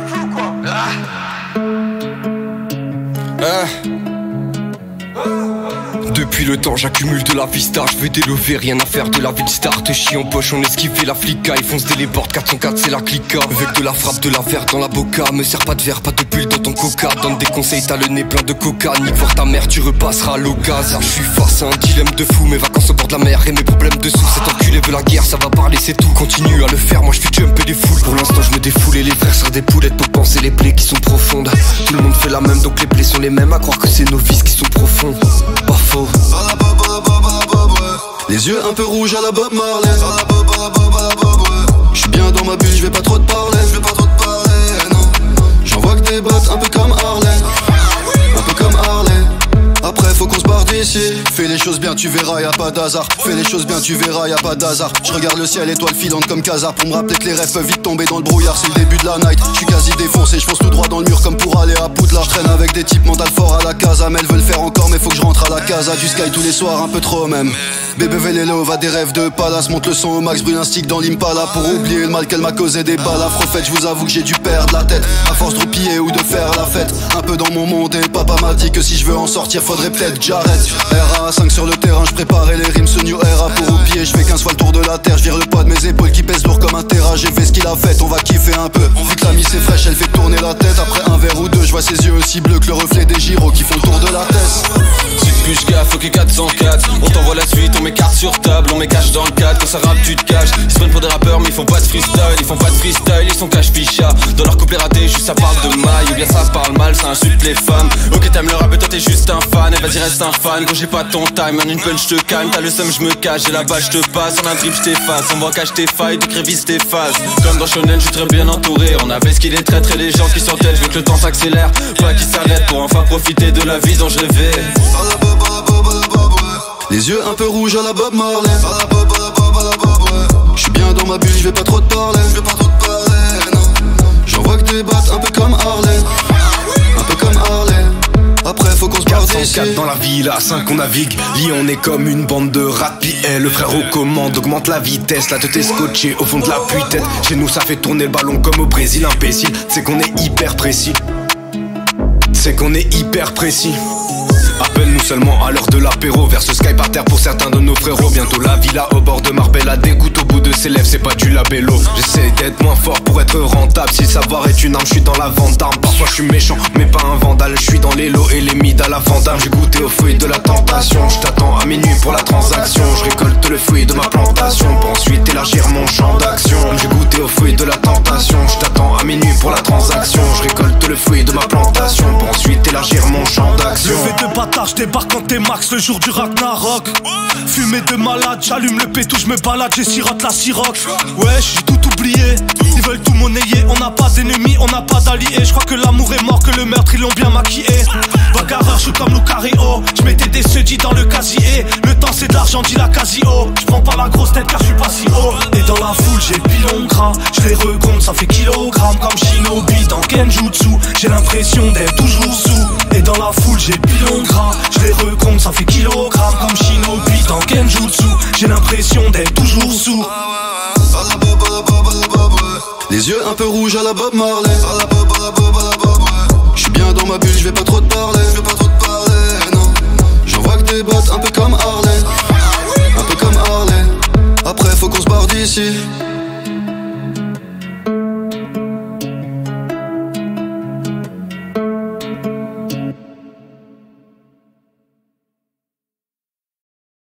fou quoi. Depuis le temps j'accumule de la vista, je veux délever, rien à faire de la ville star. Te chie en poche, on esquive la flica, ils foncent les portes, 404 c'est la clica. Avec de la frappe, de la verre dans la boca, me sers pas de verre, pas de bulle dans ton coca. Donne des conseils, t'as le nez plein de coca, nique voir ta mère, tu repasseras à l'occasion. Je suis face à un dilemme de fou, mes vacances au bord de la mer et mes problèmes de sous. Cet enculé veut la guerre, ça va parler c'est tout. Continue à le faire, moi je fais jumper des foules. Pour l'instant je me défoule et les frères sur des poulettes pour penser les plaies qui sont profondes. Tout le monde fait la même donc les plaies sont les mêmes, à croire que c'est nos vices qui sont profonds. Pas faux. Les yeux un peu rouges à la Bob Marley. J'suis bien dans ma bulle, j'vais pas trop te parler. Non. J'envoie que des bottes un peu comme Harley. Un peu comme Harley. Après faut qu'on se barre d'ici. Fais les choses bien, tu verras, y'a pas d'hasard. Fais les choses bien, tu verras, y'a pas d'hasard. Je regarde le ciel, étoiles filantes comme Khazar. Pour me rappeler que les rêves peuvent vite tomber dans le brouillard. C'est le début de la night, je suis quasi défoncé. Je fonce tout droit dans le mur comme pour aller à Poudlard. Je traîne avec des types mental fort à la casa. Mais elles veulent faire encore, mais faut que je rentre à la casa. Du sky tous les soirs, un peu trop même. Bébé Vélélo va des rêves de palace. Monte le son au max, brûle un stick dans l'Impala. Pour oublier le mal qu'elle m'a causé des balles. Prophète, je vous avoue que j'ai dû perdre la tête à force de roupiller ou de faire la fête. Un peu dans mon monde et papa m'a dit que si je veux en sortir faudrait peut-être que j'arrête. RA 5 sur le terrain, je préparais les rimes, ce new era pour roupiller. Je fais 15 fois le tour de la terre, je vire le poids de mes épaules qui pèse lourd comme un terrain. J'ai fait ce qu'il a fait, on va kiffer un peu. Vu que la mise est fraîche, elle fait tourner la tête. Après un verre ou deux, je vois ses yeux aussi bleus que le reflet des gyros qui font le tour de la tête. Plus gaffe, ok 404. On t'envoie la suite, on met carte sur table, on met cash dans le cadre. Quand ça rappe, tu te caches. Ils se prennent pour des rappeurs, mais ils font pas de freestyle. Ils font pas de freestyle, ils sont cash ficha. Dans leur couplet raté, juste ça parle de maille. Ou bien ça parle mal, ça insulte les femmes. Ok, t'aimes le rap, et toi t'es juste un fan. Et vas-y, reste un fan. Quand j'ai pas ton time, en une punch je te calme. T'as le seum, je me cache. J'ai la balle, je te passe. En un drip, je t'efface. On voit cache tes failles, tu crévises tes phases. Comme dans Shonen, je suis très bien entouré. On avait ce qu'il est traître et les gens qui sont têtes. Je veux que le temps s'accélère, pas qu'il s'arrête pour enfin profiter de la vie dont je rêvais. Les yeux un peu rouges à la Bob Marley. J'suis bien dans ma bulle, j'vais pas trop te parler. Non. J'envoie que des battes un peu comme Harley. Un peu comme Harley. Après faut qu'on se barre d'ici. 404 dans la ville, à 5 on navigue. Lyon on est comme une bande de rats. Puis le frère aux commandes augmente la vitesse. La tête est scotchée au fond de la pluie-tête. Chez nous ça fait tourner le ballon comme au Brésil. Imbécile, c'est qu'on est hyper précis. C'est qu'on est hyper précis. Appelle-nous seulement à l'heure de l'apéro. Vers ce sky par terre pour certains de nos frérots. Bientôt la villa au bord de Marbella. Des gouttes au bout de ses lèvres, c'est pas du labello. J'essaie d'être moins fort pour être rentable. Si le savoir est une arme, je suis dans la vente d'armes. Parfois je suis méchant, mais pas un vandale. Je suis dans les lots et les mids à la vandame. J'ai goûté au fruit de la tentation. Je t'attends à minuit pour la transaction. Je récolte le fruit de ma plantation pour ensuite élargir mon champ d'action. J'ai goûté au fruit de la tentation. Je t'attends à minuit pour la transaction. Je récolte le fruit de ma plantation pour ensuite élargir mon champ d'action. Je débarque quand t'es max le jour du Ragnarok. Fumé de malade, j'allume le pétou, je me balade, j'ai sirote la siroc. Ouais, j'ai tout oublié, ils veulent tout monnayer. On n'a pas d'ennemis, on n'a pas d'alliés. Je crois que l'amour est mort, que le meurtre ils l'ont bien maquillé. Bagarreur, je suis comme Lucario. Je mettais des sedis dans le casier. Le temps c'est de l'argent, dit la Casio. Je prends pas la grosse tête car je suis pas si haut. Et dans la foule j'ai le pilon gras. Je les recompte, ça fait kilogramme. Comme Shinobi dans Kenjutsu. J'ai l'impression d'être toujours sous. Et dans la foule j'ai le pilon gras. Je les recompte, ça fait kilogramme. Comme Shinobi dans Kenjutsu. J'ai l'impression d'être toujours sous. Les yeux un peu rouges à la Bob Marley. J'suis bien dans ma bulle, j'vais pas trop te parler. Non. J'envoie que des bottes un peu comme Harley. Un peu comme Harley. Après faut qu'on se barre d'ici.